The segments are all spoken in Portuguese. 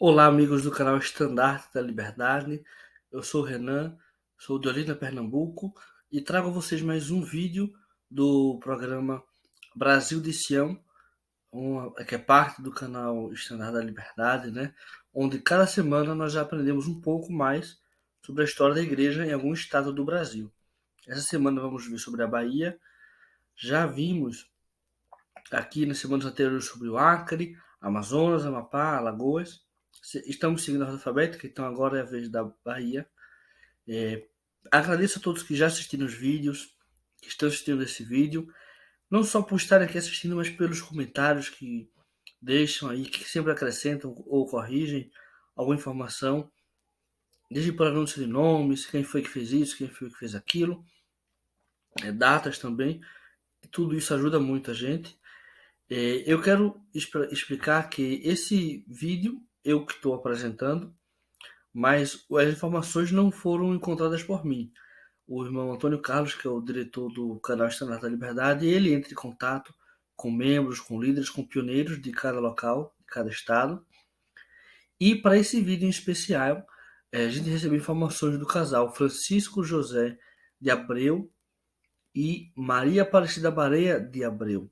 Olá, amigos do canal Estandarte da Liberdade. Eu sou o Renan, sou de Olinda, Pernambuco, e trago a vocês mais um vídeo do programa Brasil de Sião, que é parte do canal Estandarte da Liberdade, né? Onde cada semana nós já aprendemos um pouco mais sobre a história da igreja em algum estado do Brasil. Essa semana vamos ver sobre a Bahia. Já vimos aqui nas semanas anteriores sobre o Acre, Amazonas, Amapá, Alagoas. Estamos seguindo a ordem alfabética, então agora é a vez da Bahia. Agradeço a todos que já assistiram os vídeos, que estão assistindo esse vídeo, não só por estarem aqui assistindo, mas pelos comentários que deixam aí, que sempre acrescentam ou corrigem alguma informação, desde por anúncio de nomes, quem foi que fez isso, quem foi que fez aquilo, datas também, tudo isso ajuda muito a gente. Eu quero explicar que esse vídeo, eu que estou apresentando, mas as informações não foram encontradas por mim. O irmão Antônio Carlos, que é o diretor do canal Estandarte da Liberdade, ele entra em contato com membros, com líderes, com pioneiros de cada local, de cada estado. E para esse vídeo em especial, a gente recebeu informações do casal Francisco José de Abreu e Maria Aparecida Barea de Abreu,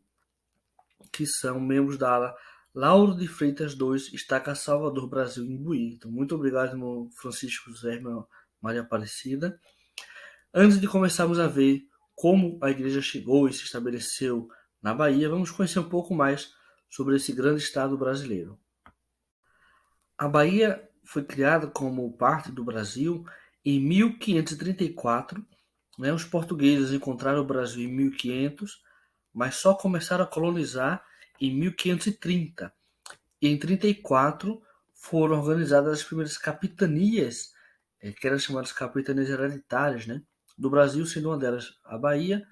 que são membros da ala Lauro de Freitas 2, Estaca Salvador, Brasil, Imbuí. Então, muito obrigado, irmão Francisco José, irmã Maria Aparecida. Antes de começarmos a ver como a igreja chegou e se estabeleceu na Bahia, vamos conhecer um pouco mais sobre esse grande estado brasileiro. A Bahia foi criada como parte do Brasil em 1534. Os portugueses encontraram o Brasil em 1500, mas só começaram a colonizar em 1530. E em 34 foram organizadas as primeiras capitanias, que eram chamadas capitanias hereditárias, do Brasil, sendo uma delas a Bahia,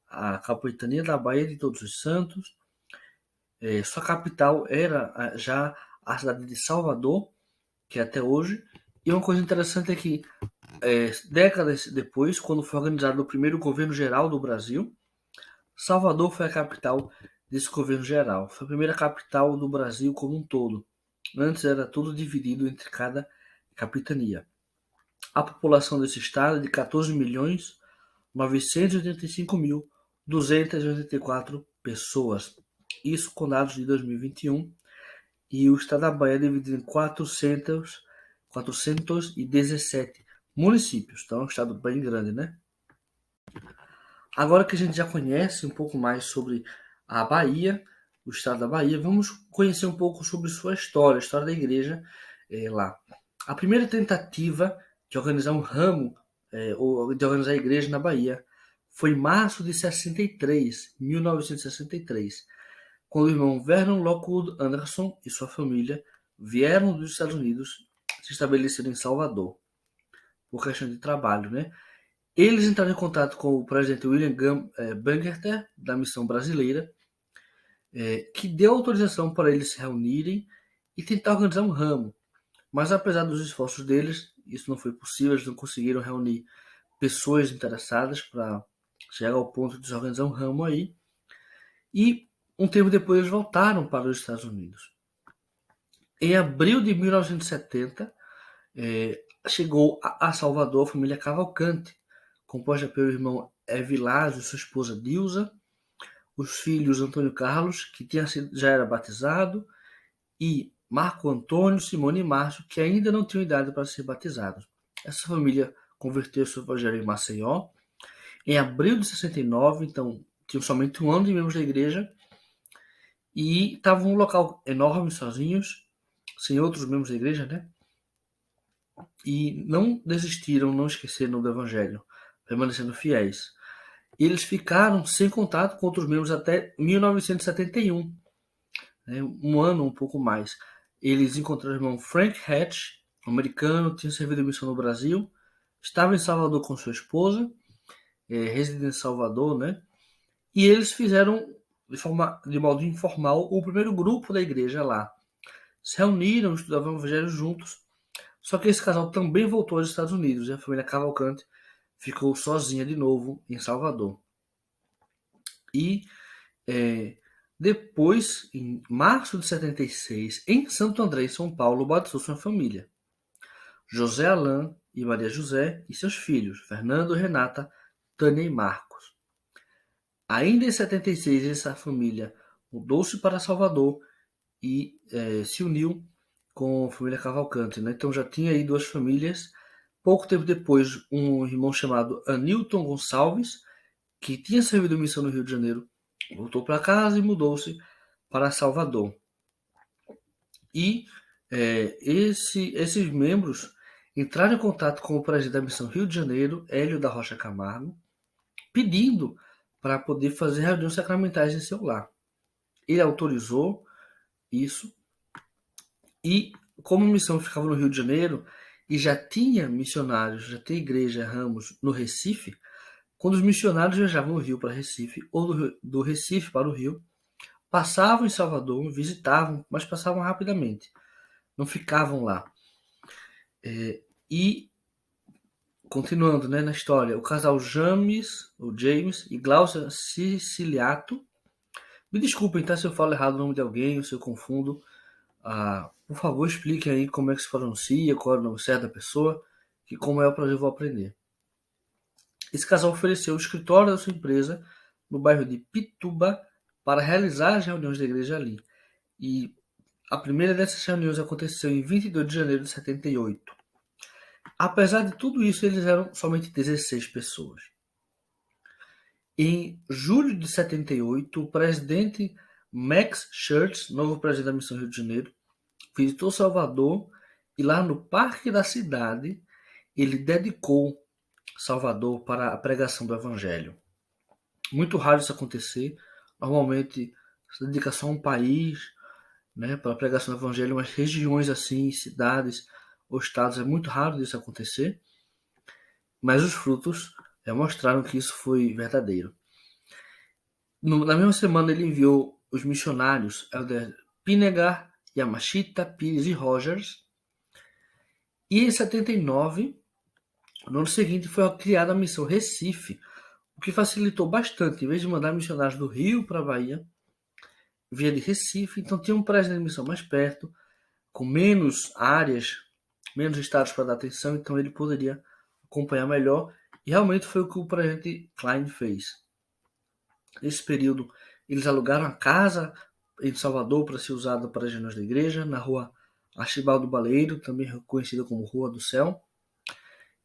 a capitania da Bahia de Todos os Santos. Sua capital era já a cidade de Salvador, que é até hoje. E uma coisa interessante é que, décadas depois, quando foi organizado o primeiro governo geral do Brasil, Salvador foi a capital desse governo geral. Foi a primeira capital do Brasil como um todo. Antes era tudo dividido entre cada capitania. A população desse estado é de 14.985.284 pessoas. Isso com dados de 2021. E o estado da Bahia é dividido em 417 municípios. Então é um estado bem grande, né? Agora que a gente já conhece um pouco mais sobre a Bahia, o estado da Bahia, vamos conhecer um pouco sobre sua história, a história da igreja lá. A primeira tentativa de organizar um ramo, ou de organizar a igreja na Bahia, foi em março de 1963, quando o irmão Vernon Lockwood Anderson e sua família vieram dos Estados Unidos, se estabeleceram em Salvador, por questão de trabalho, né? Eles entraram em contato com o presidente William Bangerter, da Missão Brasileira, que deu autorização para eles se reunirem e tentar organizar um ramo. Mas apesar dos esforços deles, isso não foi possível, eles não conseguiram reunir pessoas interessadas para chegar ao ponto de desorganizar um ramo aí. E um tempo depois eles voltaram para os Estados Unidos. Em abril de 1970, chegou a Salvador a família Cavalcante, composta pelo irmão Evilásio e sua esposa Dilza, os filhos Antônio Carlos, que já era batizado, e Marco Antônio, Simone e Márcio, que ainda não tinham idade para ser batizados. Essa família converteu-se ao evangelho em Maceió. Em abril de 69, então tinham somente um ano de membros da igreja, e estavam num local enorme, sozinhos, sem outros membros da igreja, né? E não desistiram, não esqueceram do evangelho, permanecendo fiéis. Eles ficaram sem contato com outros membros até 1971, um ano, um pouco mais. Eles encontraram o irmão Frank Hatch, americano, tinha servido em missão no Brasil, estava em Salvador com sua esposa, residente em Salvador, né? E eles fizeram de modo informal o primeiro grupo da igreja lá. Se reuniram, estudavam o evangelho juntos. Só que esse casal também voltou aos Estados Unidos e a família Cavalcante ficou sozinha de novo em Salvador. E Depois, em março de 76, em Santo André, em São Paulo, batizou sua família. José Alain e Maria José e seus filhos, Fernando, Renata, Tânia e Marcos. Ainda em 76, essa família mudou-se para Salvador e se uniu com a família Cavalcante. Né? Então já tinha aí duas famílias. Pouco tempo depois, um irmão chamado Anilton Gonçalves, que tinha servido missão no Rio de Janeiro, voltou para casa e mudou-se para Salvador. E esses membros entraram em contato com o presidente da missão Rio de Janeiro, Hélio da Rocha Camargo, pedindo para poder fazer reuniões sacramentais em seu lar. Ele autorizou isso e, como a missão ficava no Rio de Janeiro e já tinha missionários, já tinha igreja Ramos no Recife, quando os missionários viajavam do Rio para Recife ou do Recife para o Rio, passavam em Salvador, visitavam, mas passavam rapidamente, não ficavam lá. E continuando, né, na história, o casal James e Glaucia Siciliato, me desculpem, tá, se eu falo errado o nome de alguém, ou se eu confundo, por favor expliquem aí como é que se pronuncia, qual é o nome certo da pessoa, que como é o prazer eu vou aprender. Esse casal ofereceu o escritório da sua empresa no bairro de Pituba para realizar as reuniões da igreja ali. E a primeira dessas reuniões aconteceu em 22 de janeiro de 78. Apesar de tudo isso, eles eram somente 16 pessoas. Em julho de 78, o presidente Max Schurz, novo presidente da Missão Rio de Janeiro, visitou Salvador e lá no Parque da Cidade ele dedicou Salvador para a pregação do Evangelho. Muito raro isso acontecer. Normalmente se dedica só a um país, né, para a pregação do Evangelho, mas regiões assim, cidades ou estados, é muito raro isso acontecer. Mas os frutos mostraram que isso foi verdadeiro. Na mesma semana ele enviou os missionários Elder Pinegar, Yamashita, Pires e Rogers. E em 79, no ano seguinte, foi criada a missão Recife, o que facilitou bastante. Em vez de mandar missionários do Rio para a Bahia, via de Recife, então tinha um presidente de missão mais perto, com menos áreas, menos estados para dar atenção, então ele poderia acompanhar melhor. E realmente foi o que o presidente Klein fez. Nesse período, eles alugaram a casa em Salvador para ser usada para as reuniões da igreja, na rua Archibaldo Baleiro, também conhecida como Rua do Céu,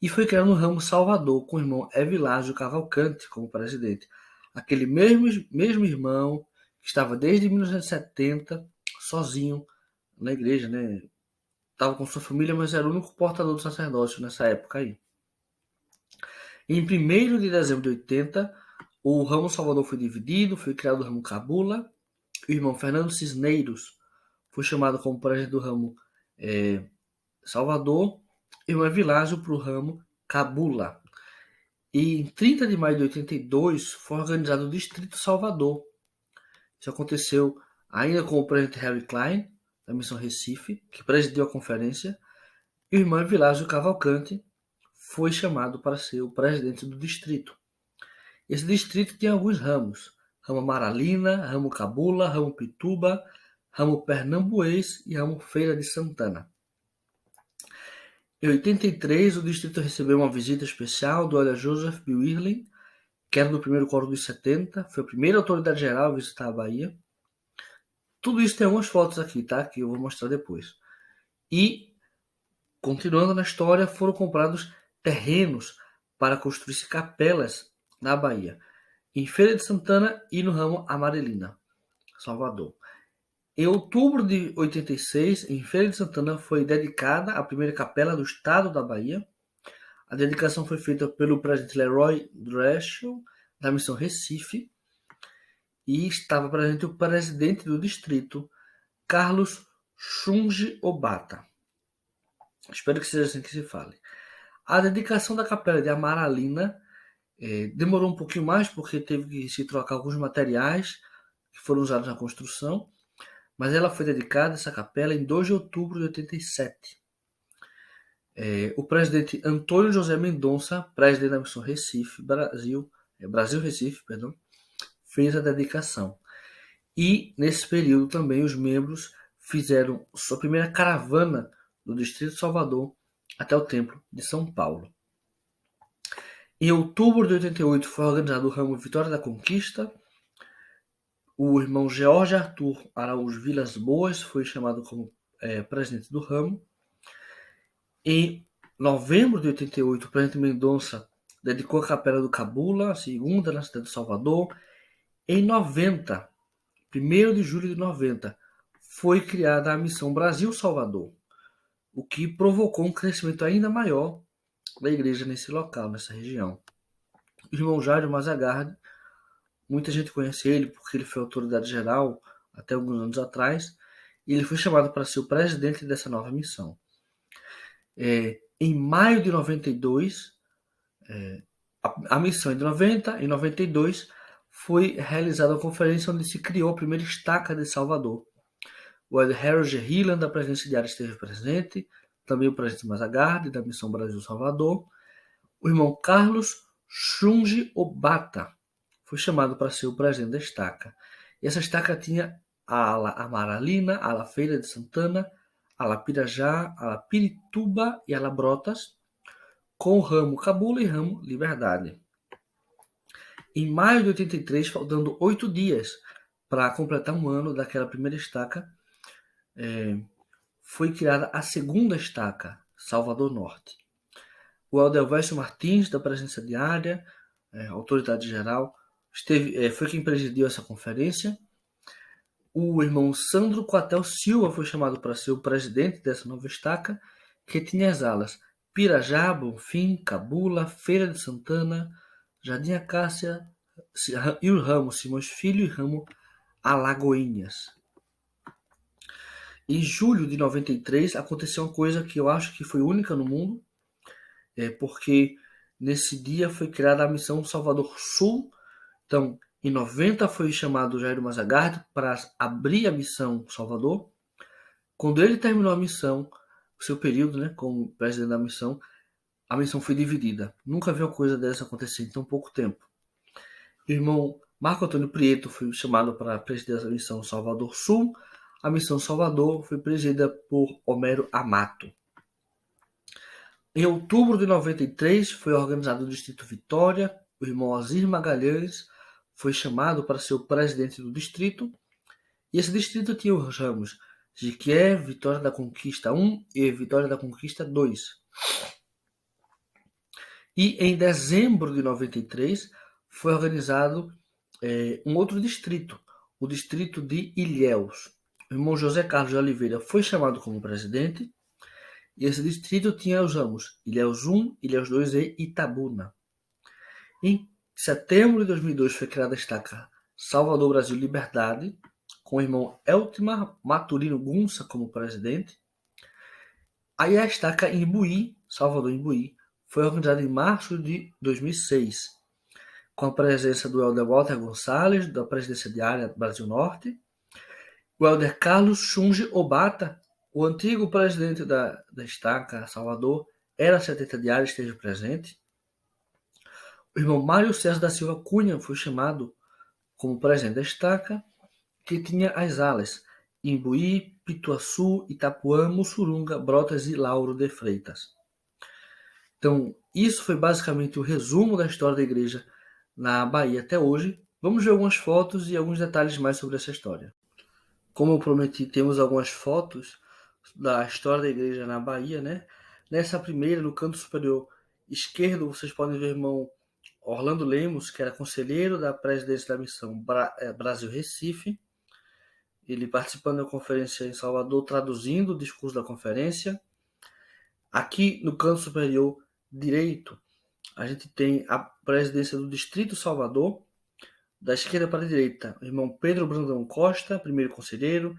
e foi criado no ramo Salvador, com o irmão Evilásio Cavalcante como presidente. Aquele mesmo irmão que estava desde 1970 sozinho na igreja, né? Estava com sua família, mas era o único portador do sacerdócio nessa época aí. Em 1º de dezembro de 80, o ramo Salvador foi dividido, foi criado o ramo Cabula. O irmão Fernando Cisneiros foi chamado como presidente do ramo Salvador. E o irmão Evilásio para o ramo Cabula. E em 30 de maio de 82 foi organizado o Distrito Salvador. Isso aconteceu ainda com o presidente Harry Klein, da Missão Recife, que presidiu a conferência. E o irmão Evilásio Cavalcante foi chamado para ser o presidente do distrito. Esse distrito tem alguns ramos: ramo Amaralina, ramo Cabula, ramo Pituba, ramo Pernambuês e ramo Feira de Santana. Em 83, o distrito recebeu uma visita especial do Elder Joseph B. Wirling, que era do primeiro coro dos 70, foi a primeira autoridade geral a visitar a Bahia. Tudo isso tem algumas fotos aqui, tá? Que eu vou mostrar depois. E, continuando na história, foram comprados terrenos para construir capelas na Bahia, em Feira de Santana e no ramo Amarelina, Salvador. Em outubro de 86, em Feira de Santana, foi dedicada a primeira capela do estado da Bahia. A dedicação foi feita pelo presidente Leroy Dreschel, da Missão Recife, e estava presente o presidente do distrito, Carlos Shunji Obata. Espero que seja assim que se fale. A dedicação da capela de Amaralina demorou um pouquinho mais, porque teve que se trocar alguns materiais que foram usados na construção, mas ela foi dedicada, essa capela, em 2 de outubro de 87. O presidente Antônio José Mendonça, presidente da Missão Recife, Brasil Recife, fez a dedicação. E nesse período também os membros fizeram sua primeira caravana do Distrito de Salvador até o Templo de São Paulo. Em outubro de 88 foi organizado o ramo Vitória da Conquista. O irmão George Arthur Araújo Vilas Boas foi chamado como presidente do ramo. Em novembro de 88, o presidente Mendonça dedicou a Capela do Cabula, a segunda na cidade de Salvador. Em 90, 1º de julho de 90, foi criada a Missão Brasil-Salvador, o que provocou um crescimento ainda maior da igreja nesse local, nessa região. O irmão Jairo Mazagardi, muita gente conhece ele porque ele foi autoridade geral até alguns anos atrás, e ele foi chamado para ser o presidente dessa nova missão. Em maio de 92, a missão é de 90, em 92, foi realizada a conferência onde se criou a primeira estaca de Salvador. O Ed Harold Hilland, da presidência diária, esteve presente, também o presidente Mazagardi, da Missão Brasil-Salvador. O irmão Carlos Shunji Obata foi chamado para ser o presidente da estaca. E essa estaca tinha a ala Amaralina, a ala Feira de Santana, a ala Pirajá, a ala Pirituba e a ala Brotas, com o ramo Cabula e ramo Liberdade. Em maio de 83, faltando 8 dias para completar um ano daquela primeira estaca, foi criada a segunda estaca, Salvador Norte. O Aldelvécio Martins, da presença diária, autoridade geral, foi quem presidiu essa conferência. O irmão Sandro Coatel Silva foi chamado para ser o presidente dessa nova estaca, que tinha as alas Pirajá, Bonfim, Cabula, Feira de Santana, Jardim Acácia e o ramo Simões Filho e ramo Alagoinhas. Em julho de 93 aconteceu uma coisa que eu acho que foi única no mundo, porque nesse dia foi criada a missão Salvador Sul. Então, em 90 foi chamado Jairo Mazagardi para abrir a missão Salvador. Quando ele terminou a missão, o seu período, como presidente da missão, a missão foi dividida. Nunca vi uma coisa dessa acontecer em tão pouco tempo. O irmão Marco Antônio Prieto foi chamado para presidir a missão Salvador Sul. A missão Salvador foi presidida por Homero Amato. Em outubro de 93 foi organizado o Distrito Vitória. O irmão Azir Magalhães foi chamado para ser o presidente do distrito. E esse distrito tinha os ramos Jiquié, Vitória da Conquista 1 e Vitória da Conquista 2. E em dezembro de 93 foi organizado um outro distrito, o distrito de Ilhéus. O irmão José Carlos de Oliveira foi chamado como presidente. E esse distrito tinha os ramos Ilhéus 1, Ilhéus 2 e Itabuna. Em setembro de 2002 foi criada a estaca Salvador Brasil Liberdade, com o irmão Eltimar Maturino Gunça como presidente. Aí a estaca Imbuí, Salvador Imbuí, foi organizada em março de 2006, com a presença do Helder Walter Gonçalves, da presidência diária Brasil Norte, o Helder Carlos Shunji Obata, o antigo presidente da estaca Salvador, era 70 diária, esteve presente. O irmão Mário César da Silva Cunha foi chamado como presidente da estaca, que tinha as alas Imbuí, Pituaçu, Itapuã, Mussurunga, Brotas e Lauro de Freitas. Então, isso foi basicamente o resumo da história da igreja na Bahia até hoje. Vamos ver algumas fotos e alguns detalhes mais sobre essa história. Como eu prometi, temos algumas fotos da história da igreja na Bahia, Nessa primeira, no canto superior esquerdo, vocês podem ver o irmão Orlando Lemos, que era conselheiro da presidência da missão Brasil Recife. Ele participando da conferência em Salvador, traduzindo o discurso da conferência. Aqui no canto superior direito, a gente tem a presidência do Distrito Salvador. Da esquerda para a direita, o irmão Pedro Brandão Costa, primeiro conselheiro.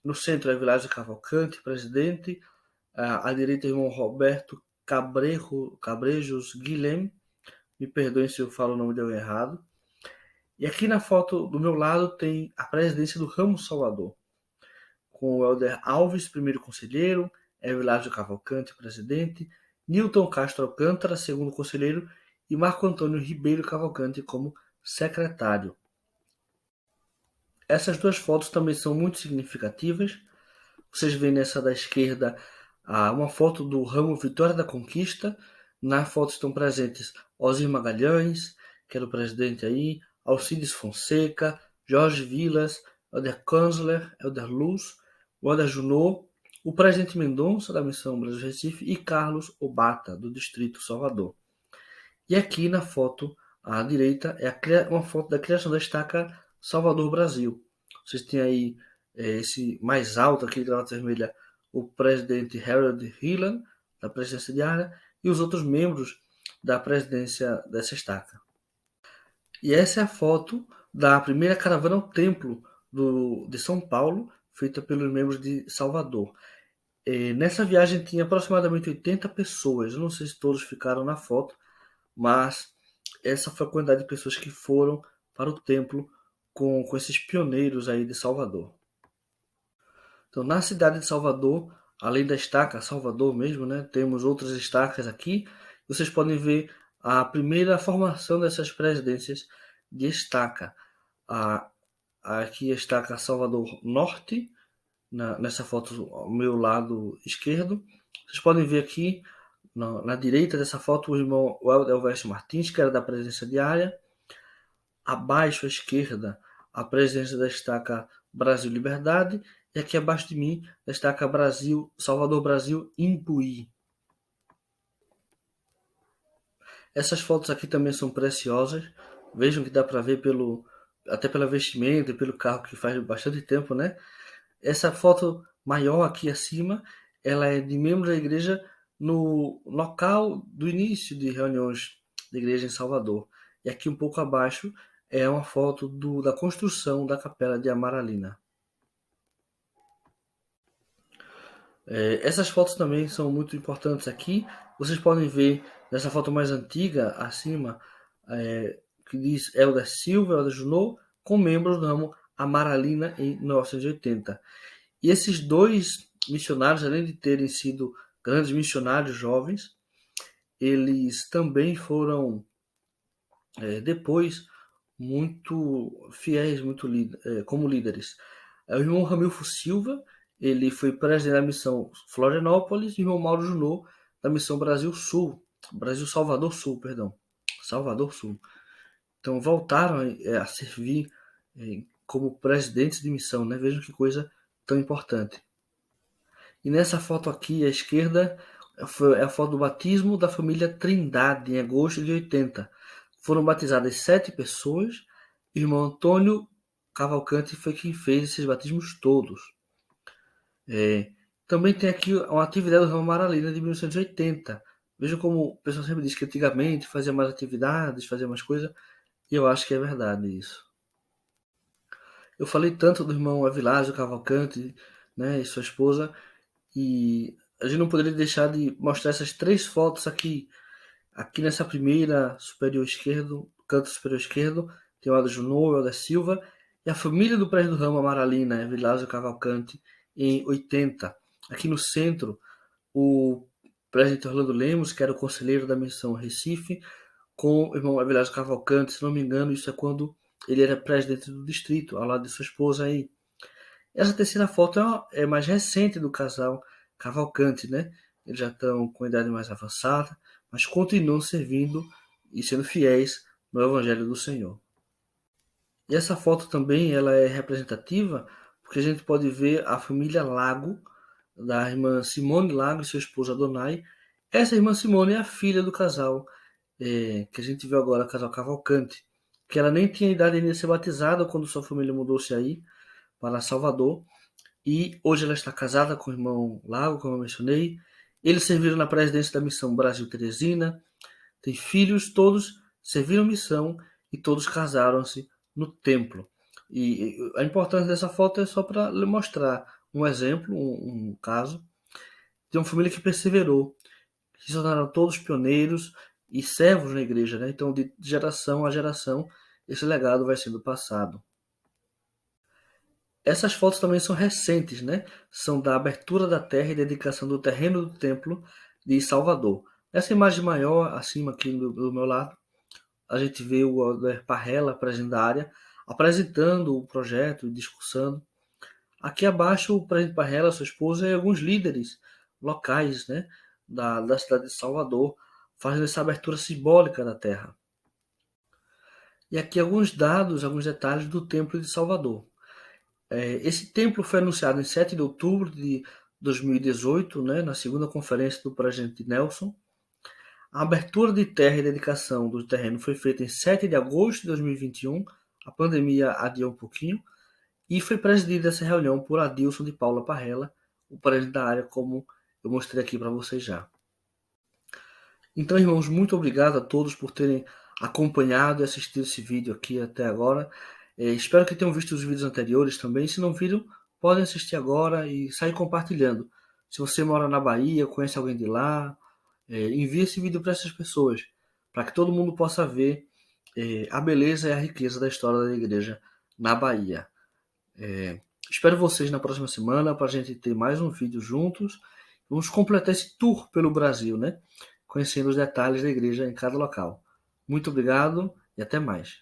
No centro é Vilásio Cavalcante, presidente. À direita, o irmão Roberto Cabrejos Guilhem. Me perdoem se eu falo o nome dele errado. E aqui na foto do meu lado tem a presidência do Ramo Salvador, com o Helder Alves, primeiro conselheiro, Evilásio Cavalcante, presidente, Newton Castro Alcântara, segundo conselheiro, e Marco Antônio Ribeiro Cavalcante como secretário. Essas duas fotos também são muito significativas. Vocês veem nessa da esquerda uma foto do ramo Vitória da Conquista. Na foto estão presentes Osir Magalhães, que era o presidente aí, Alcides Fonseca, Jorge Vilas, Helder Kanzler, Helder Luz, Walter Junot, o presidente Mendonça, da Missão Brasil Recife, e Carlos Obata, do Distrito Salvador. E aqui na foto à direita é uma foto da criação da estaca Salvador Brasil. Vocês têm aí esse mais alto aqui, gravata vermelha, o presidente Harold Hillan, da presidência diária, e os outros membros da presidência dessa estaca. E essa é a foto da primeira caravana ao templo de São Paulo, feita pelos membros de Salvador. Nessa viagem tinha aproximadamente 80 pessoas. Eu não sei se todos ficaram na foto, mas essa foi a quantidade de pessoas que foram para o templo com esses pioneiros aí de Salvador. Então, na cidade de Salvador, além da estaca Salvador mesmo, né, temos outras estacas aqui. Vocês podem ver a primeira formação dessas presidências de estaca. Aqui a estaca Salvador Norte, nessa foto ao meu lado esquerdo. Vocês podem ver aqui na direita dessa foto o irmão Elvésio Martins, que era da presidência diária. Abaixo à esquerda, a presidência da estaca Brasil Liberdade. E aqui abaixo de mim, a estaca Brasil, Salvador Brasil Imbuí. Essas fotos aqui também são preciosas. Vejam que dá para ver até pela vestimenta e pelo carro, que faz bastante tempo, né? Essa foto maior aqui acima, ela é de membros da igreja no local do início de reuniões da igreja em Salvador. E aqui um pouco abaixo é uma foto da construção da capela de Amaralina. Essas fotos também são muito importantes aqui. Vocês podem ver nessa foto mais antiga, acima, que diz Helder Silva, Helder Junot, com membros do ramo Amaralina em 1980. E esses dois missionários, além de terem sido grandes missionários jovens, eles também foram depois muito fiéis, como líderes. O irmão Ramilfo Silva, ele foi presidente da missão Florianópolis, e o irmão Mauro Junot, da missão Salvador Sul, perdão. Salvador Sul. Então voltaram a servir como presidentes de missão, né? Vejam que coisa tão importante. E nessa foto aqui à esquerda é a foto do batismo da família Trindade, em agosto de 80. Foram batizadas 7 pessoas. O irmão Antônio Cavalcante foi quem fez esses batismos todos. Também tem aqui uma atividade do ramo Amaralina de 1980. Vejam como o pessoal sempre diz que antigamente fazia mais atividades, fazia mais coisas, e eu acho que é verdade isso. Eu falei tanto do irmão Avilásio Cavalcante, né, e sua esposa, e a gente não poderia deixar de mostrar essas 3 fotos aqui. Aqui nessa primeira superior esquerdo, canto superior esquerdo, tem o Helder Junot, o Helder Silva, e a família do prédio do ramo Amaralina, Evilásio Cavalcante, em 80. Aqui no centro, o presidente Orlando Lemos, que era o conselheiro da missão Recife, com o irmão Evilásio Cavalcante, se não me engano, isso é quando ele era presidente do distrito, ao lado de sua esposa aí. Essa terceira foto é mais recente do casal Cavalcante, né? Eles já estão com a idade mais avançada, mas continuam servindo e sendo fiéis no Evangelho do Senhor. E essa foto também ela é representativa, porque a gente pode ver a família Lago, da irmã Simone Lago e sua esposa Adonai. Essa irmã Simone é a filha do casal, que a gente viu agora, o casal Cavalcante, que ela nem tinha idade ainda de ser batizada quando sua família mudou-se aí para Salvador. E hoje ela está casada com o irmão Lago, como eu mencionei. Eles serviram na presidência da missão Brasil Teresina. Tem filhos, todos serviram missão e todos casaram-se no templo. E a importância dessa foto é só para mostrar um exemplo, um caso, de uma família que perseverou, que se tornaram todos pioneiros e servos na igreja, né? Então, de geração a geração, esse legado vai sendo passado. Essas fotos também são recentes, né? São da abertura da terra e dedicação do terreno do templo de Salvador. Essa imagem maior, acima aqui do meu lado, a gente vê o Alder Parrella, presidente da área, apresentando o projeto e discussando. Aqui abaixo, o presidente Parrella, sua esposa e alguns líderes locais, né, da cidade de Salvador, fazendo essa abertura simbólica da terra. E aqui alguns dados, alguns detalhes do Templo de Salvador. Esse templo foi anunciado em 7 de outubro de 2018, né, na segunda conferência do presidente Nelson. A abertura de terra e dedicação do terreno foi feita em 7 de agosto de 2021, a pandemia adiou um pouquinho, e foi presidida essa reunião por Adilson de Paula Parrella, o presidente da área, como eu mostrei aqui para vocês já. Então, irmãos, muito obrigado a todos por terem acompanhado e assistido esse vídeo aqui até agora. Espero que tenham visto os vídeos anteriores também. Se não viram, podem assistir agora e sair compartilhando. Se você mora na Bahia, conhece alguém de lá, envie esse vídeo para essas pessoas, para que todo mundo possa ver a beleza e a riqueza da história da igreja na Bahia. Espero vocês na próxima semana para a gente ter mais um vídeo juntos. Vamos completar esse tour pelo Brasil, né? Conhecendo os detalhes da igreja em cada local. Muito obrigado e até mais.